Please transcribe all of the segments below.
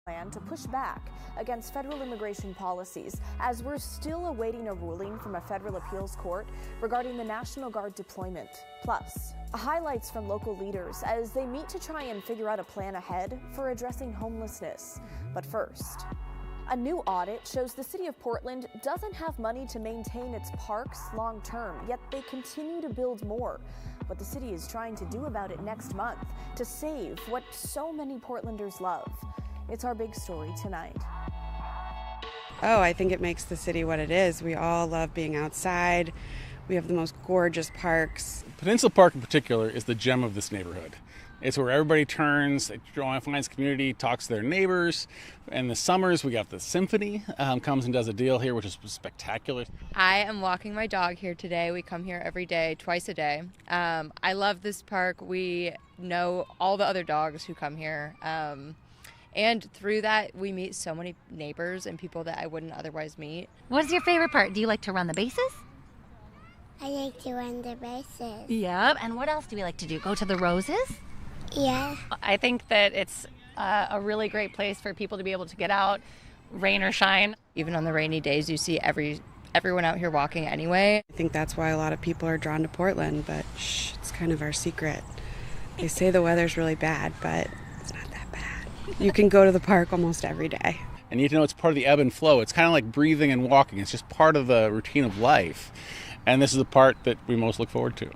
Plan to push back against federal immigration policies as we're still awaiting a ruling from a federal appeals court regarding the National Guard deployment. Plus, highlights from local leaders as they meet to try and figure out a plan ahead for addressing homelessness. But first, a new audit shows the city of Portland doesn't have money to maintain its parks long term, yet they continue to build more. What the city is trying to do about it next month to save what so many Portlanders love. It's our big story tonight. Oh, I think it makes the city what it is. We all love being outside. We have the most gorgeous parks. Peninsula Park in particular is the gem of this neighborhood. It's where everybody turns, finds community, talks to their neighbors. In the summers, we got the symphony comes and does a deal here, which is spectacular. I am walking my dog here today. We come here every day, twice a day. I love this park. We know all the other dogs who come here. And through that, we meet so many neighbors and people that I wouldn't otherwise meet. What's your favorite part? Do you like to run the bases? I like to run the bases. Yep. And what else do we like to do? Go to the roses? Yeah. I think that it's a really great place for people to be able to get out, rain or shine. Even on the rainy days, you see everyone out here walking anyway. I think that's why a lot of people are drawn to Portland, but it's kind of our secret. They say the weather's really bad, but it's not that bad. You can go to the park almost every day. And you need to know it's part of the ebb and flow. It's kind of like breathing and walking. It's just part of the routine of life. And this is the part that we most look forward to.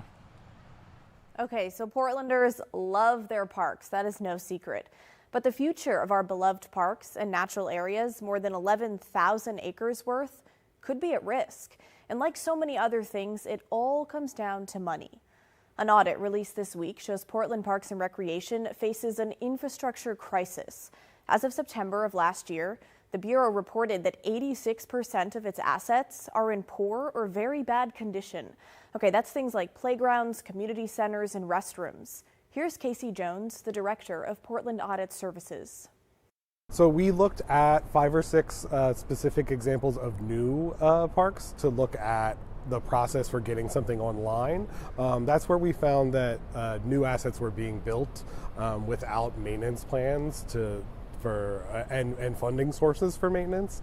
Okay, so Portlanders love their parks. That is no secret. But the future of our beloved parks and natural areas, more than 11,000 acres worth, could be at risk. And like so many other things, it all comes down to money. An audit released this week shows Portland Parks and Recreation faces an infrastructure crisis. As of September of last year, the Bureau reported that 86% of its assets are in poor or very bad condition. Okay, that's things like playgrounds, community centers, and restrooms. Here's Casey Jones, the director of Portland Audit Services. So we looked at 5 or 6 specific examples of new parks to look at the process for getting something online. That's where we found that new assets were being built without maintenance plans and funding sources for maintenance.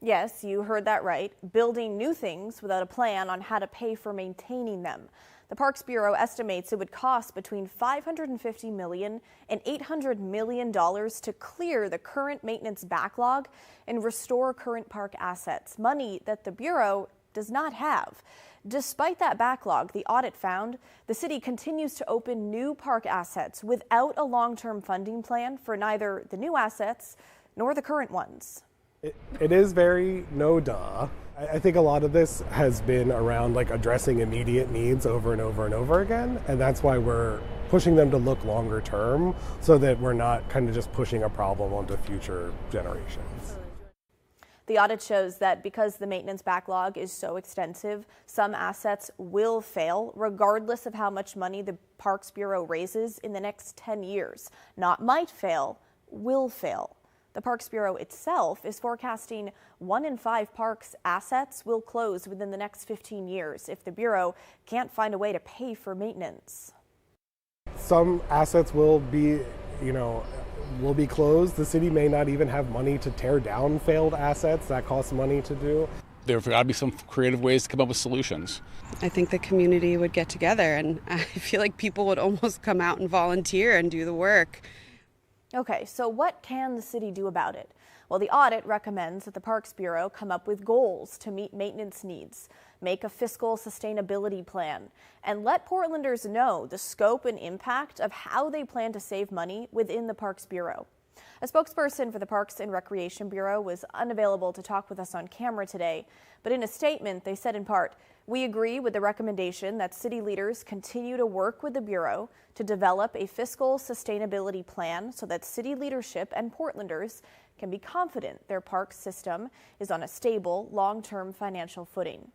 Yes, you heard that right. Building new things without a plan on how to pay for maintaining them. The Parks Bureau estimates it would cost between $550 million and $800 million to clear the current maintenance backlog and restore current park assets, money that the Bureau does not have. Despite that backlog, the audit found the city continues to open new park assets without a long-term funding plan for neither the new assets nor the current ones. It is very no-duh. I think a lot of this has been around addressing immediate needs over and over and over again, and that's why we're pushing them to look longer term so that we're not kind of just pushing a problem onto future generations. The audit shows that because the maintenance backlog is so extensive, some assets will fail regardless of how much money the Parks Bureau raises in the next 10 years. Not might fail, will fail. The Parks Bureau itself is forecasting 1 in 5 parks assets will close within the next 15 years if the Bureau can't find a way to pay for maintenance. Some assets will be closed. The city may not even have money to tear down failed assets. That costs money to do. There have got to be some creative ways to come up with solutions. I think the community would get together, and I feel like people would almost come out and volunteer and do the work. Okay, so what can the city do about it? Well, the audit recommends that the Parks Bureau come up with goals to meet maintenance needs, make a fiscal sustainability plan, and let Portlanders know the scope and impact of how they plan to save money within the Parks Bureau. A spokesperson for the Parks and Recreation Bureau was unavailable to talk with us on camera today, but in a statement they said in part, "We agree with the recommendation that city leaders continue to work with the Bureau to develop a fiscal sustainability plan so that city leadership and Portlanders can be confident their park system is on a stable, long-term financial footing."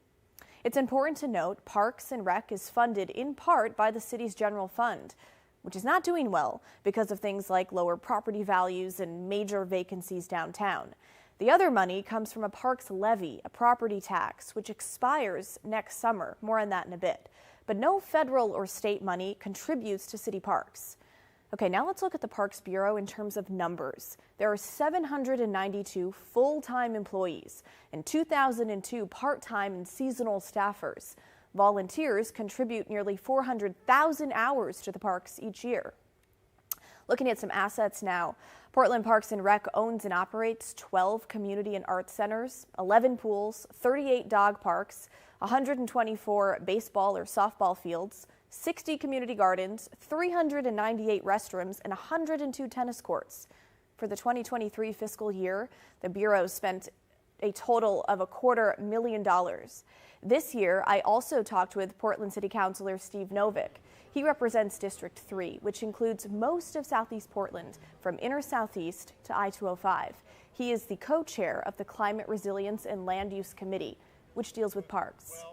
It's important to note Parks and Rec is funded in part by the city's general fund, which is not doing well because of things like lower property values and major vacancies downtown. The other money comes from a parks levy, a property tax, which expires next summer. More on that in a bit. But no federal or state money contributes to city parks. Okay, now let's look at the Parks Bureau in terms of numbers. There are 792 full-time employees and 2,002 part-time and seasonal staffers. Volunteers contribute nearly 400,000 hours to the parks each year. Looking at some assets now, Portland Parks and Rec owns and operates 12 community and art centers, 11 pools, 38 dog parks, 124 baseball or softball fields, 60 community gardens, 398 restrooms, and 102 tennis courts. For the 2023 fiscal year, the Bureau spent a total of $250,000. This year, I also talked with Portland City Councilor Steve Novick. He represents District 3, which includes most of Southeast Portland, from Inner Southeast to I-205. He is the co-chair of the Climate Resilience and Land Use Committee, which deals with parks.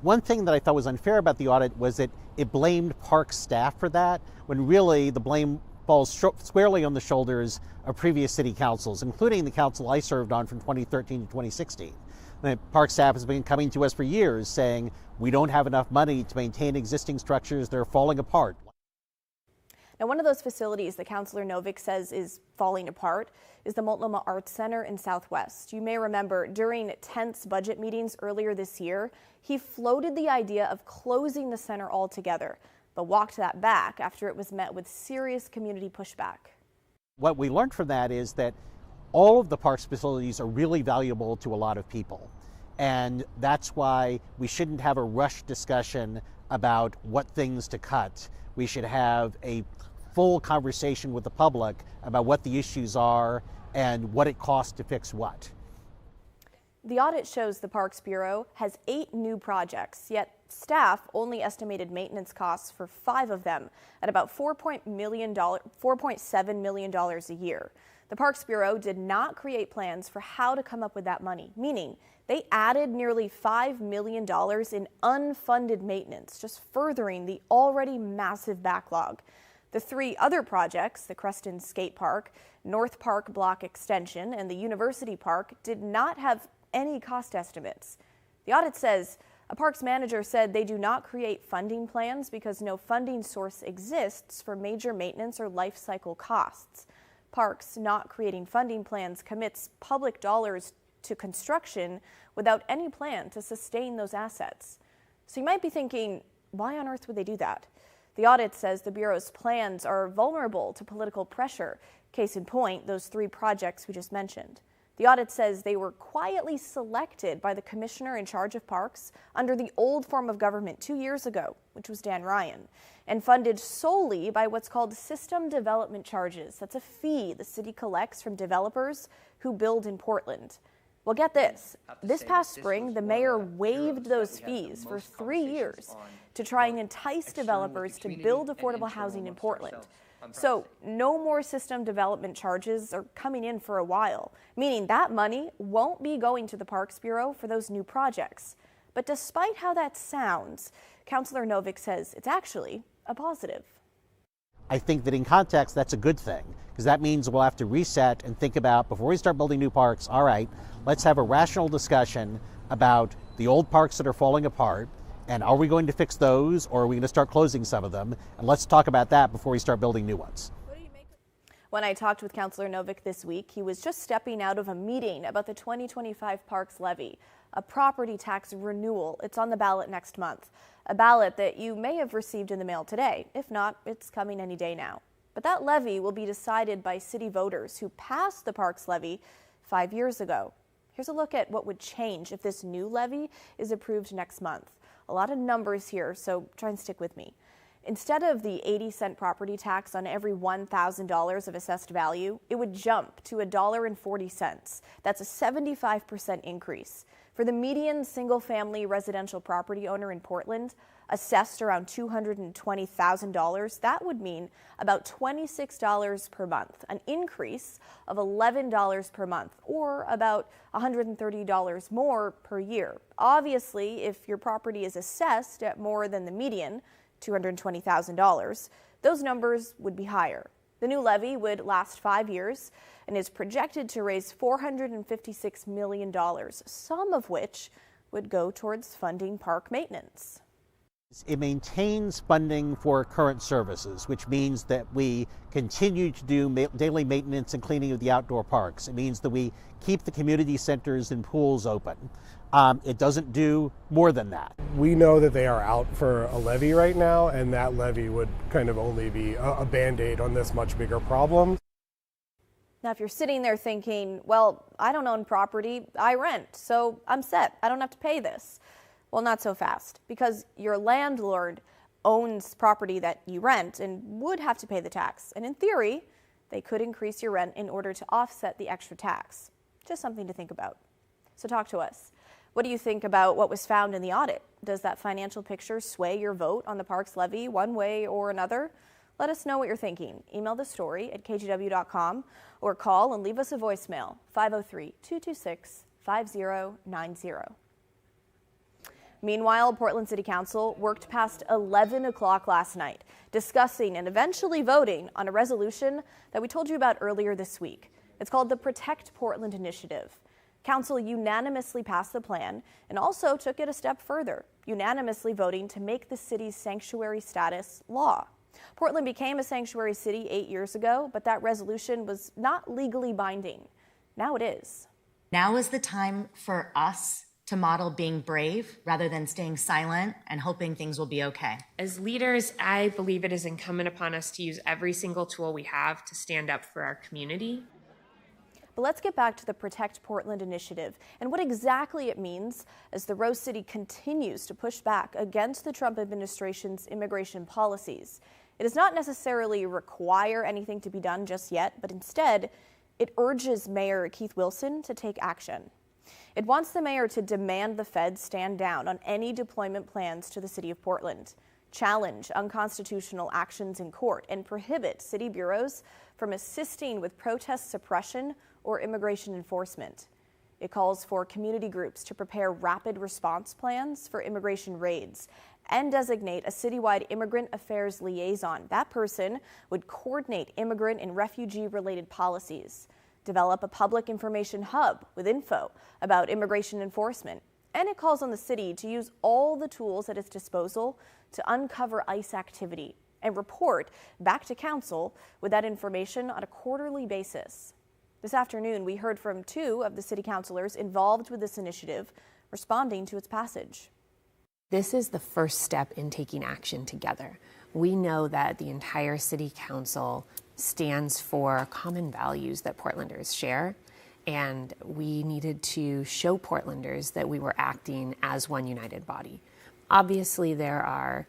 One thing that I thought was unfair about the audit was that it blamed park staff for that, when really the blame falls squarely on the shoulders of previous city councils, including the council I served on from 2013 to 2016. The park staff has been coming to us for years saying we don't have enough money to maintain existing structures, they're falling apart. Now, one of those facilities that Councilor Novick says is falling apart is the Multnomah Arts Center in Southwest. You may remember during tense budget meetings earlier this year, he floated the idea of closing the center altogether, but walked that back after it was met with serious community pushback. What we learned from that is that all of the parks facilities are really valuable to a lot of people. And that's why we shouldn't have a rushed discussion about what things to cut. We should have a full conversation with the public about what the issues are and what it costs to fix what. The audit shows the Parks Bureau has 8 new projects, yet staff only estimated maintenance costs for 5 of them at about $4.7 million a year. The Parks Bureau did not create plans for how to come up with that money, meaning they added nearly $5 million in unfunded maintenance, just furthering the already massive backlog. The 3 other projects, the Creston Skate Park, North Park Block Extension, and the University Park, did not have any cost estimates. The audit says a parks manager said they do not create funding plans because no funding source exists for major maintenance or life cycle costs. Parks not creating funding plans commits public dollars to construction without any plan to sustain those assets. So you might be thinking, why on earth would they do that? The audit says the Bureau's plans are vulnerable to political pressure. Case in point, those 3 projects we just mentioned. The audit says they were quietly selected by the commissioner in charge of parks under the old form of government 2 years ago, which was Dan Ryan, and funded solely by what's called system development charges. That's a fee the city collects from developers who build in Portland. Well, get this. This past spring, the mayor waived those fees for 3 years to try and entice developers to build affordable housing in Portland. So no more system development charges are coming in for a while, meaning that money won't be going to the Parks Bureau for those new projects. But despite how that sounds, Councilor Novick says it's actually a positive. I think that in context, that's a good thing, because that means we'll have to reset and think about, before we start building new parks, all right, let's have a rational discussion about the old parks that are falling apart, and are we going to fix those, or are we going to start closing some of them? And let's talk about that before we start building new ones. When I talked with Councilor Novick this week, he was just stepping out of a meeting about the 2025 Parks Levy, a property tax renewal. It's on the ballot next month, a ballot that you may have received in the mail today. If not, it's coming any day now. But that levy will be decided by city voters who passed the Parks Levy 5 years ago. Here's a look at what would change if this new levy is approved next month. A lot of numbers here, so try and stick with me. Instead of the 80-cent property tax on every $1,000 of assessed value, it would jump to $1.40. That's a 75% increase. For the median single-family residential property owner in Portland, assessed around $220,000, that would mean about $26 per month, an increase of $11 per month, or about $130 more per year. Obviously, if your property is assessed at more than the median, $220,000, those numbers would be higher. The new levy would last 5 years and is projected to raise $456 million, some of which would go towards funding park maintenance. It maintains funding for current services, which means that we continue to do daily maintenance and cleaning of the outdoor parks. It means that we keep the community centers and pools open. It doesn't do more than that. We know that they are out for a levy right now, and that levy would kind of only be a Band-Aid on this much bigger problem. Now, if you're sitting there thinking, well, I don't own property, I rent, so I'm set, I don't have to pay this. Well, not so fast, because your landlord owns property that you rent and would have to pay the tax. And in theory, they could increase your rent in order to offset the extra tax. Just something to think about. So talk to us. What do you think about what was found in the audit? Does that financial picture sway your vote on the parks levy one way or another? Let us know what you're thinking. Email the story at kgw.com or call and leave us a voicemail, 503-226-5090. Meanwhile, Portland City Council worked past 11 o'clock last night, discussing and eventually voting on a resolution that we told you about earlier this week. It's called the Protect Portland Initiative. Council unanimously passed the plan and also took it a step further, unanimously voting to make the city's sanctuary status law. Portland became a sanctuary city 8 years ago, but that resolution was not legally binding. Now it is. Now is the time for us to model being brave rather than staying silent and hoping things will be okay. As leaders, I believe it is incumbent upon us to use every single tool we have to stand up for our community. But let's get back to the Protect Portland initiative and what exactly it means as the Rose City continues to push back against the Trump administration's immigration policies. It does not necessarily require anything to be done just yet, but instead, it urges Mayor Keith Wilson to take action. It wants the mayor to demand the feds stand down on any deployment plans to the city of Portland, challenge unconstitutional actions in court, and prohibit city bureaus from assisting with protest suppression or immigration enforcement. It calls for community groups to prepare rapid response plans for immigration raids and designate a citywide immigrant affairs liaison. That person would coordinate immigrant and refugee-related policies, develop a public information hub with info about immigration enforcement, and it calls on the city to use all the tools at its disposal to uncover ICE activity and report back to council with that information on a quarterly basis. This afternoon, we heard from 2 of the city councilors involved with this initiative, responding to its passage. This is the first step in taking action together. We know that the entire city council stands for common values that Portlanders share, and we needed to show Portlanders that we were acting as one united body. Obviously, there are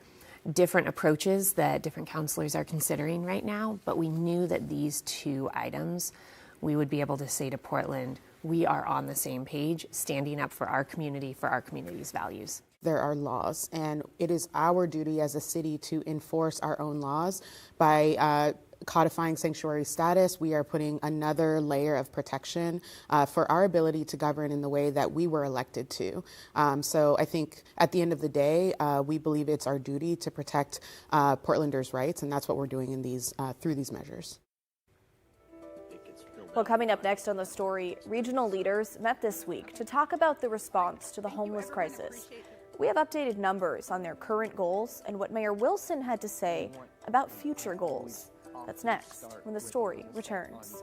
different approaches that different councilors are considering right now, but we knew that these 2 items, we would be able to say to Portland, we are on the same page, standing up for our community's values. There are laws, and it is our duty as a city to enforce our own laws. By codifying sanctuary status, we are putting another layer of protection for our ability to govern in the way that we were elected to. So I think at the end of the day, we believe it's our duty to protect Portlanders' rights, and that's what we're doing in these through these measures. Well, coming up next on the story, regional leaders met this week to talk about the response to the homeless crisis. We have updated numbers on their current goals and what Mayor Wilson had to say about future goals. That's next when the story returns.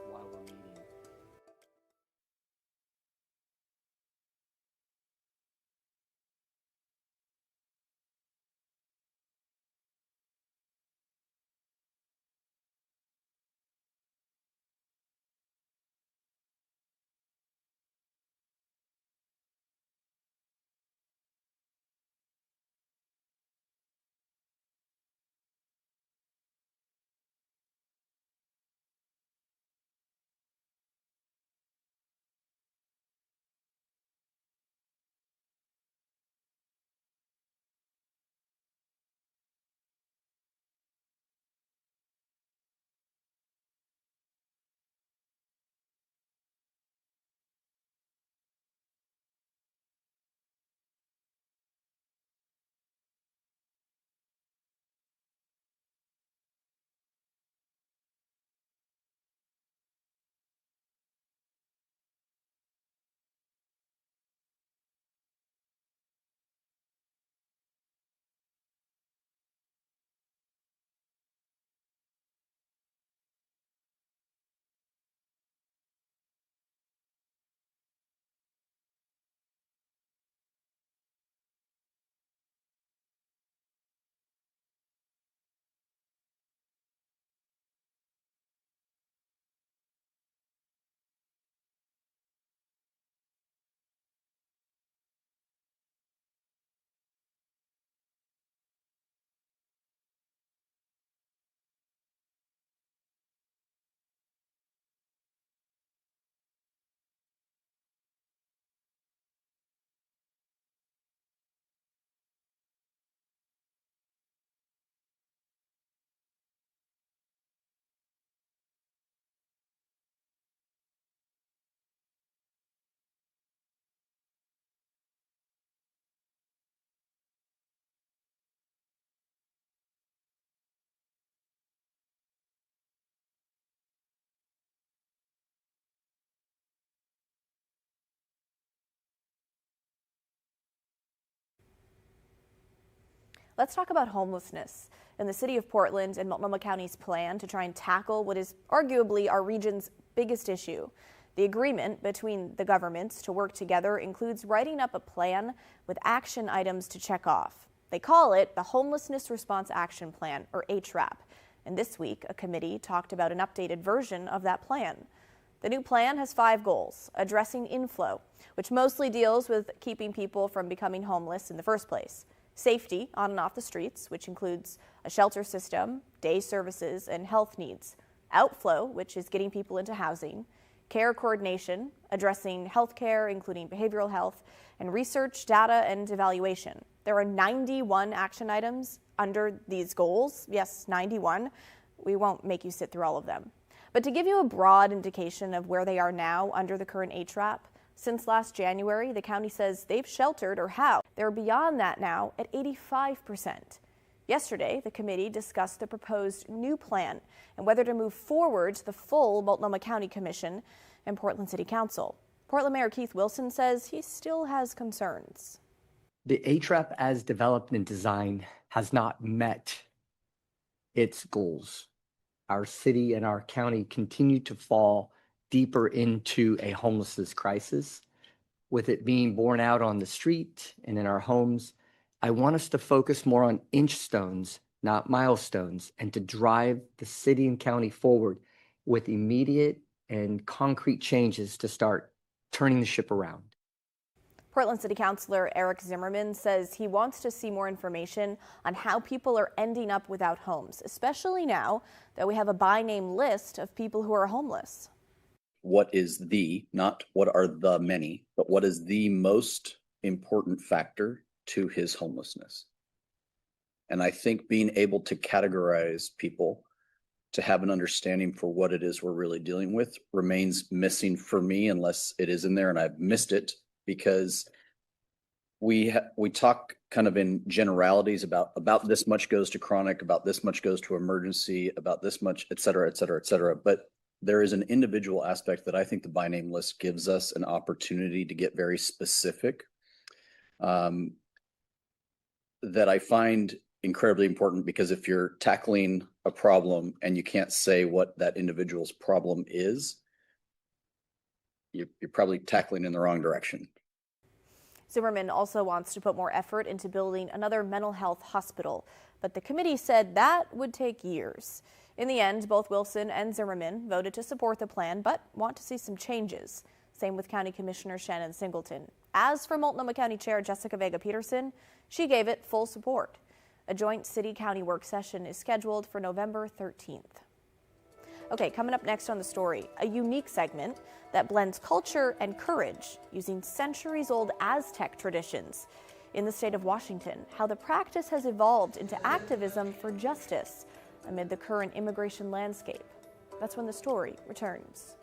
Let's talk about homelessness and the city of Portland and Multnomah County's plan to try and tackle what is arguably our region's biggest issue. The agreement between the governments to work together includes writing up a plan with action items to check off. They call it the Homelessness Response Action Plan, or HRAP. And this week, a committee talked about an updated version of that plan. The new plan has 5 goals: addressing inflow, which mostly deals with keeping people from becoming homeless in the first place; safety on and off the streets, which includes a shelter system, day services, and health needs; outflow, which is getting people into housing; care coordination, addressing health care, including behavioral health; and research, data, and evaluation. There are 91 action items under these goals. Yes, 91. We won't make you sit through all of them. But to give you a broad indication of where they are now under the current HRAP, since last January, the county says they've sheltered or housed. They're beyond that now at 85%. Yesterday, the committee discussed the proposed new plan and whether to move forward to the full Multnomah County Commission and Portland City Council. Portland Mayor Keith Wilson says he still has concerns. The HRAP as developed and designed has not met its goals. Our city and our county continue to fall deeper into a homelessness crisis, with it being borne out on the street and in our homes. I want us to focus more on inch stones, not milestones, and to drive the city and county forward with immediate and concrete changes to start turning the ship around. Portland City Councilor Eric Zimmerman says he wants to see more information on how people are ending up without homes, especially now that we have a by name list of people who are homeless. What is not what are the many, but what is the most important factor to his homelessness? And I think being able to categorize people to have an understanding for what it is we're really dealing with remains missing for me, unless it is in there and I've missed it, because we talk kind of in generalities about this much goes to chronic, about this much goes to emergency, about this much, et cetera, et cetera, et cetera. But there is an individual aspect that I think the by name list gives us an opportunity to get very specific, that I find incredibly important, because if you're tackling a problem and you can't say what that individual's problem is, you're probably tackling in the wrong direction. Zimmerman also wants to put more effort into building another mental health hospital, but the committee said that would take years. In the end, both Wilson and Zimmerman voted to support the plan, but want to see some changes. Same with County Commissioner Shannon Singleton. As for Multnomah County Chair Jessica Vega Peterson, she gave it full support. A joint city-county work session is scheduled for November 13th. Okay, coming up next on The Story, a unique segment that blends culture and courage using centuries-old Aztec traditions. In the state of Washington, how the practice has evolved into activism for justice amid the current immigration landscape. That's when The Story returns.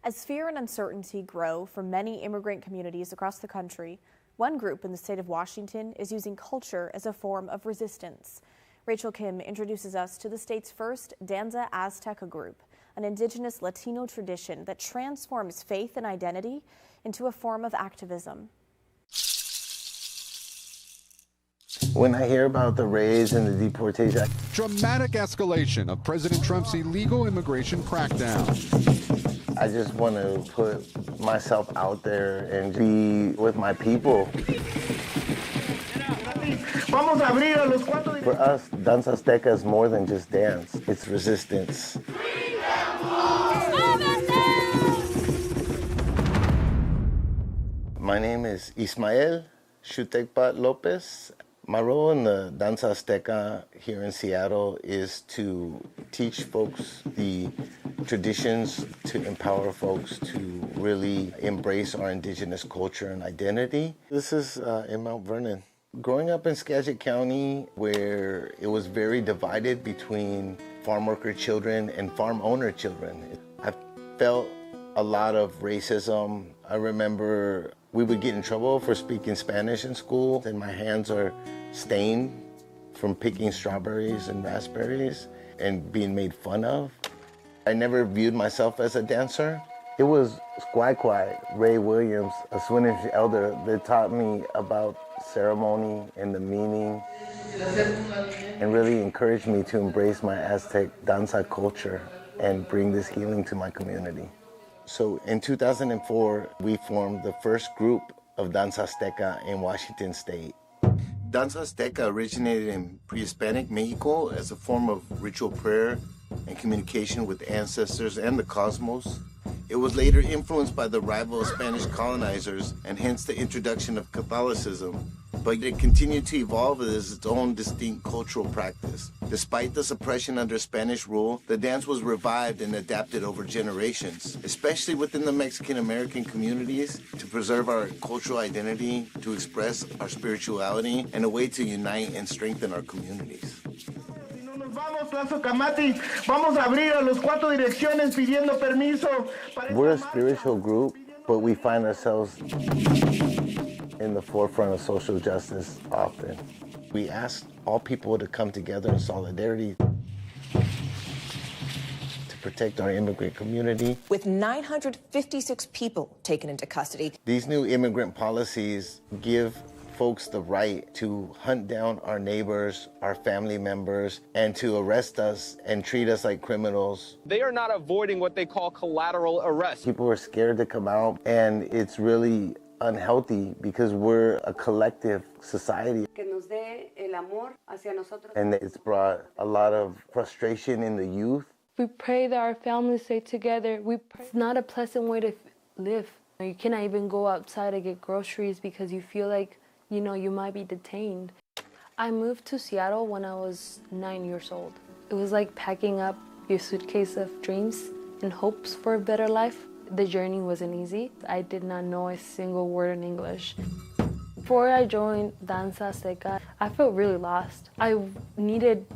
As fear and uncertainty grow for many immigrant communities across the country, one group in the state of Washington is using culture as a form of resistance. Rachel Kim introduces us to the state's first Danza Azteca group, an indigenous Latino tradition that transforms faith and identity into a form of activism. When I hear about the raids and the deportation, dramatic escalation of President Trump's illegal immigration crackdown. I just want to put myself out there and be with my people. For us, Danza Azteca is more than just dance. It's resistance. My name is Ismael Xutekpat Lopez. My role in the Danza Azteca here in Seattle is to teach folks the traditions, to empower folks to really embrace our indigenous culture and identity. This is in Mount Vernon. Growing up in Skagit County, where it was very divided between farm worker children and farm owner children, I felt a lot of racism. I remember we would get in trouble for speaking Spanish in school, and my hands are stained from picking strawberries and raspberries and being made fun of. I never viewed myself as a dancer. It was Squai Quai, Ray Williams, a Swedish elder, that taught me about ceremony and the meaning, and really encouraged me to embrace my Aztec danza culture and bring this healing to my community. So in 2004, we formed the first group of Danza Azteca in Washington State. Danza Azteca originated in pre-Hispanic Mexico as a form of ritual prayer and communication with ancestors and the cosmos. It was later influenced by the arrival of Spanish colonizers and hence the introduction of Catholicism, but it continued to evolve as its own distinct cultural practice. Despite the suppression under Spanish rule, the dance was revived and adapted over generations, especially within the Mexican-American communities, to preserve our cultural identity, to express our spirituality, and a way to unite and strengthen our communities. We're a spiritual group, but we find ourselves in the forefront of social justice often. We ask all people to come together in solidarity to protect our immigrant community. With 956 people taken into custody. These new immigrant policies give folks the right to hunt down our neighbors, our family members, and to arrest us and treat us like criminals. They are not avoiding what they call collateral arrest. People are scared to come out, and it's really unhealthy because we're a collective society. And it's brought a lot of frustration in the youth. We pray that our families stay together. It's not a pleasant way to live. You cannot even go outside to get groceries because you feel like, you might be detained. I moved to Seattle when I was 9 years old. It was like packing up your suitcase of dreams and hopes for a better life. The journey wasn't easy. I did not know a single word in English. Before I joined Danza Azteca, I felt really lost. I needed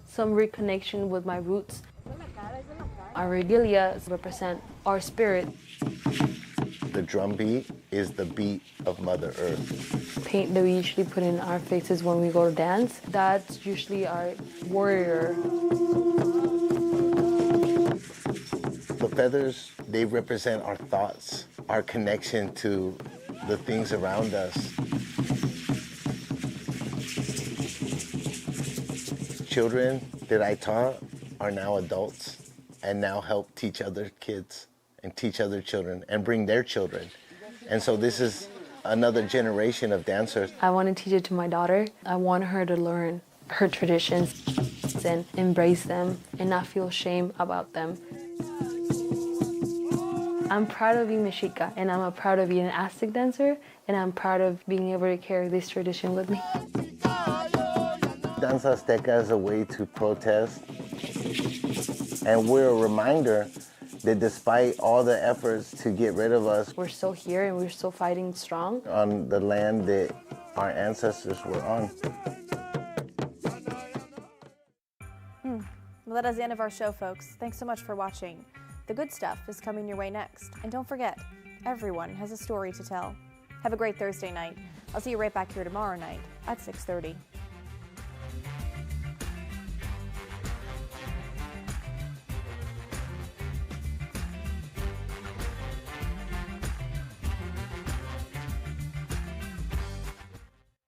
some reconnection with my roots. Our regalia represent our spirit. The drum beat is the beat of Mother Earth. Paint that we usually put in our faces when we go to dance, that's usually our warrior. The feathers, they represent our thoughts, our connection to the things around us. Children that I taught are now adults and now help teach other kids and teach other children and bring their children. And so this is another generation of dancers. I want to teach it to my daughter. I want her to learn her traditions and embrace them and not feel shame about them. I'm proud of being Mexica, and I'm proud of being an Aztec dancer, and I'm proud of being able to carry this tradition with me. Danza Azteca is a way to protest, and we're a reminder that despite all the efforts to get rid of us, we're still here and we're still fighting strong on the land that our ancestors were on. Well, that is the end of our show, folks. Thanks so much for watching. The good stuff is coming your way next. And don't forget, everyone has a story to tell. Have a great Thursday night. I'll see you right back here tomorrow night at 6:30.